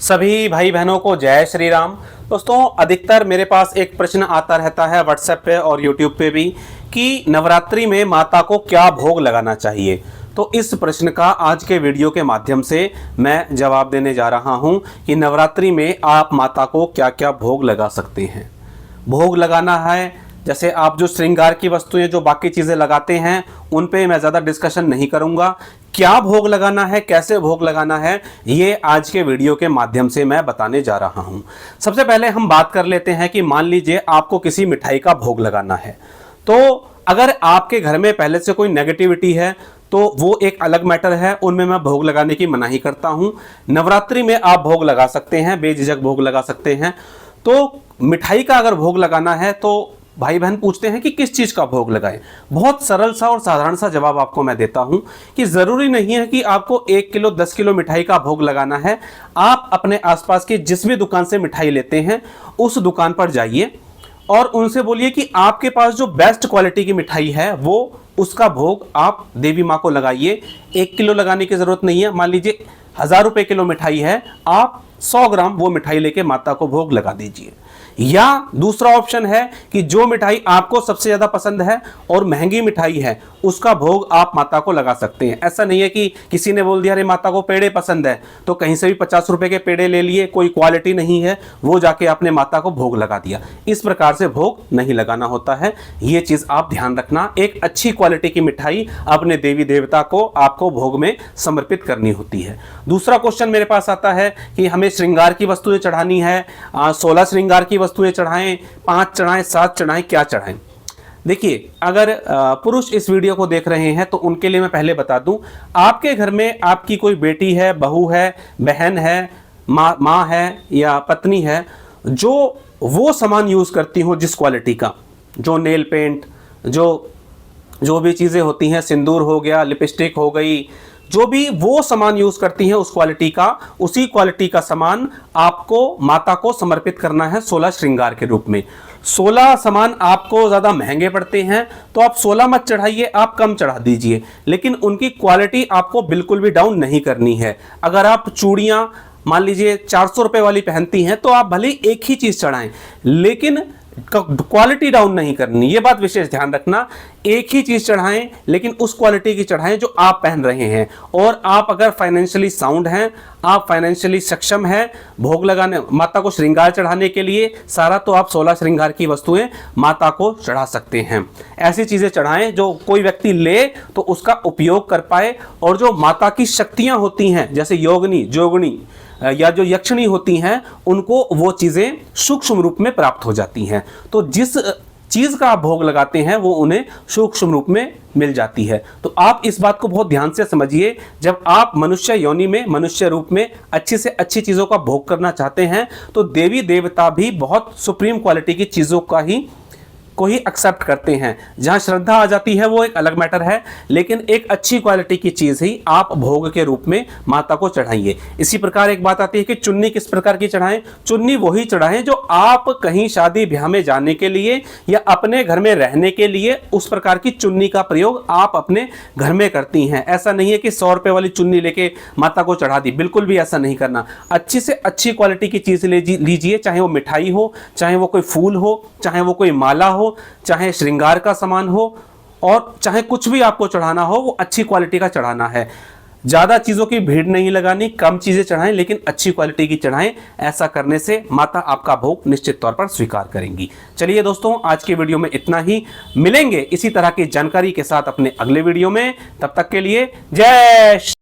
सभी भाई बहनों को जय श्री राम। दोस्तों, अधिकतर मेरे पास एक प्रश्न आता रहता है व्हाट्सएप पे और यूट्यूब पे भी कि नवरात्रि में माता को क्या भोग लगाना चाहिए। तो इस प्रश्न का आज के वीडियो के माध्यम से मैं जवाब देने जा रहा हूं कि नवरात्रि में आप माता को क्या क्या भोग लगा सकते हैं। भोग लगाना है, जैसे आप जो श्रृंगार की वस्तुएं जो बाकी चीज़ें लगाते हैं उन पे मैं ज़्यादा डिस्कशन नहीं करूंगा। क्या भोग लगाना है, कैसे भोग लगाना है, ये आज के वीडियो के माध्यम से मैं बताने जा रहा हूं। सबसे पहले हम बात कर लेते हैं कि मान लीजिए आपको किसी मिठाई का भोग लगाना है, तो अगर आपके घर में पहले से कोई नेगेटिविटी है तो वो एक अलग मैटर है, उनमें मैं भोग लगाने की मनाही करता हूं। नवरात्रि में आप भोग लगा सकते हैं, बेझिझक भोग लगा सकते हैं। तो मिठाई का अगर भोग लगाना है तो भाई बहन पूछते हैं कि किस चीज़ का भोग लगाएं। बहुत सरल सा और साधारण सा जवाब आपको मैं देता हूं कि ज़रूरी नहीं है कि आपको 1 किलो 10 किलो मिठाई का भोग लगाना है। आप अपने आसपास की जिस भी दुकान से मिठाई लेते हैं उस दुकान पर जाइए और उनसे बोलिए कि आपके पास जो बेस्ट क्वालिटी की मिठाई है वो उसका भोग आप देवी माँ को लगाइए। 1 किलो लगाने की ज़रूरत नहीं है। मान लीजिए 1000 रुपये किलो मिठाई है, आप 100 ग्राम वो मिठाई लेके माता को भोग लगा दीजिए। या दूसरा ऑप्शन है कि जो मिठाई आपको सबसे ज़्यादा पसंद है और महंगी मिठाई है उसका भोग आप माता को लगा सकते हैं। ऐसा नहीं है कि किसी ने बोल दिया अरे माता को पेड़े पसंद है तो कहीं से भी 50 रुपए के पेड़े ले लिए, कोई क्वालिटी नहीं है, वो जाके आपने माता को भोग लगा दिया। इस प्रकार से भोग नहीं लगाना होता है, ये चीज़ आप ध्यान रखना। एक अच्छी क्वालिटी की मिठाई अपने देवी देवता को आपको भोग में समर्पित करनी होती है। दूसरा क्वेश्चन मेरे पास आता है कि हमें श्रृंगार की वस्तुएं चढ़ानी है, 16 श्रृंगार की वस्तुएं चढ़ाएं, 5 चढ़ाएं, 7 चढ़ाएं, क्या चढ़ाएं। देखिए, अगर पुरुष इस वीडियो को देख रहे हैं तो उनके लिए मैं पहले बता दूं, आपके घर में आपकी कोई बेटी है, बहू है, बहन है, माँ है या पत्नी है, जो वो सामान यूज़ करती हो जिस क्वालिटी का, जो नेल पेंट, जो भी चीज़ें होती हैं, सिंदूर हो गया, लिपस्टिक हो गई, जो भी वो सामान यूज करती हैं उस क्वालिटी का, उसी क्वालिटी का सामान आपको माता को समर्पित करना है 16 श्रृंगार के रूप में। 16 सामान आपको ज़्यादा महंगे पड़ते हैं तो आप 16 मत चढ़ाइए, आप कम चढ़ा दीजिए, लेकिन उनकी क्वालिटी आपको बिल्कुल भी डाउन नहीं करनी है। अगर आप चूड़ियाँ मान लीजिए 400 रुपये वाली पहनती हैं तो आप भले एक ही चीज़ चढ़ाएं, लेकिन क्वालिटी डाउन नहीं करनी, ये बात विशेष ध्यान रखना। एक ही चीज चढ़ाएं लेकिन उस क्वालिटी की चढ़ाएं जो आप पहन रहे हैं। और आप अगर फाइनेंशियली साउंड हैं, आप फाइनेंशियली सक्षम हैं भोग लगाने, माता को श्रृंगार चढ़ाने के लिए सारा, तो आप 16 श्रृंगार की वस्तुएं माता को चढ़ा सकते हैं। ऐसी चीजें चढ़ाएं जो कोई व्यक्ति ले तो उसका उपयोग कर पाए, और जो माता की शक्तियां होती हैं जैसे योगिनी, जोगनी या जो यक्षिणी होती हैं, उनको वो चीज़ें सूक्ष्म रूप में प्राप्त हो जाती हैं। तो जिस चीज़ का आप भोग लगाते हैं वो उन्हें सूक्ष्म रूप में मिल जाती है। तो आप इस बात को बहुत ध्यान से समझिए, जब आप मनुष्य योनि में, मनुष्य रूप में अच्छी से अच्छी चीज़ों का भोग करना चाहते हैं तो देवी देवता भी बहुत सुप्रीम क्वालिटी की चीज़ों को ही एक्सेप्ट करते हैं। जहां श्रद्धा आ जाती है वो एक अलग मैटर है, लेकिन एक अच्छी क्वालिटी की चीज़ ही आप भोग के रूप में माता को चढ़ाइए। इसी प्रकार एक बात आती है कि चुन्नी किस प्रकार की चढ़ाएं। चुन्नी वही चढ़ाएं जो आप कहीं शादी ब्याह में जाने के लिए या अपने घर में रहने के लिए उस प्रकार की चुन्नी का प्रयोग आप अपने घर में करती हैं। ऐसा नहीं है कि 100 रुपये वाली चुन्नी लेके माता को चढ़ा दी, बिल्कुल भी ऐसा नहीं करना। अच्छी से अच्छी क्वालिटी की चीज़ लीजिए, चाहे वो मिठाई हो, चाहे वो कोई फूल हो, चाहे वो कोई माला हो, चाहे श्रृंगार का सामान हो, और चाहे कुछ भी आपको चढ़ाना हो वो अच्छी क्वालिटी का चढ़ाना है। ज़्यादा चीज़ों की भीड़ नहीं लगानी, कम चीज़ें चढ़ाएं लेकिन अच्छी क्वालिटी की चढ़ाएं। ऐसा करने से माता आपका भोग निश्चित तौर पर स्वीकार करेंगी। चलिए दोस्तों, आज के वीडियो में इतना ही। मिलेंगे इसी तरह की जानकारी के साथ अपने अगले वीडियो में। तब तक के लिए जय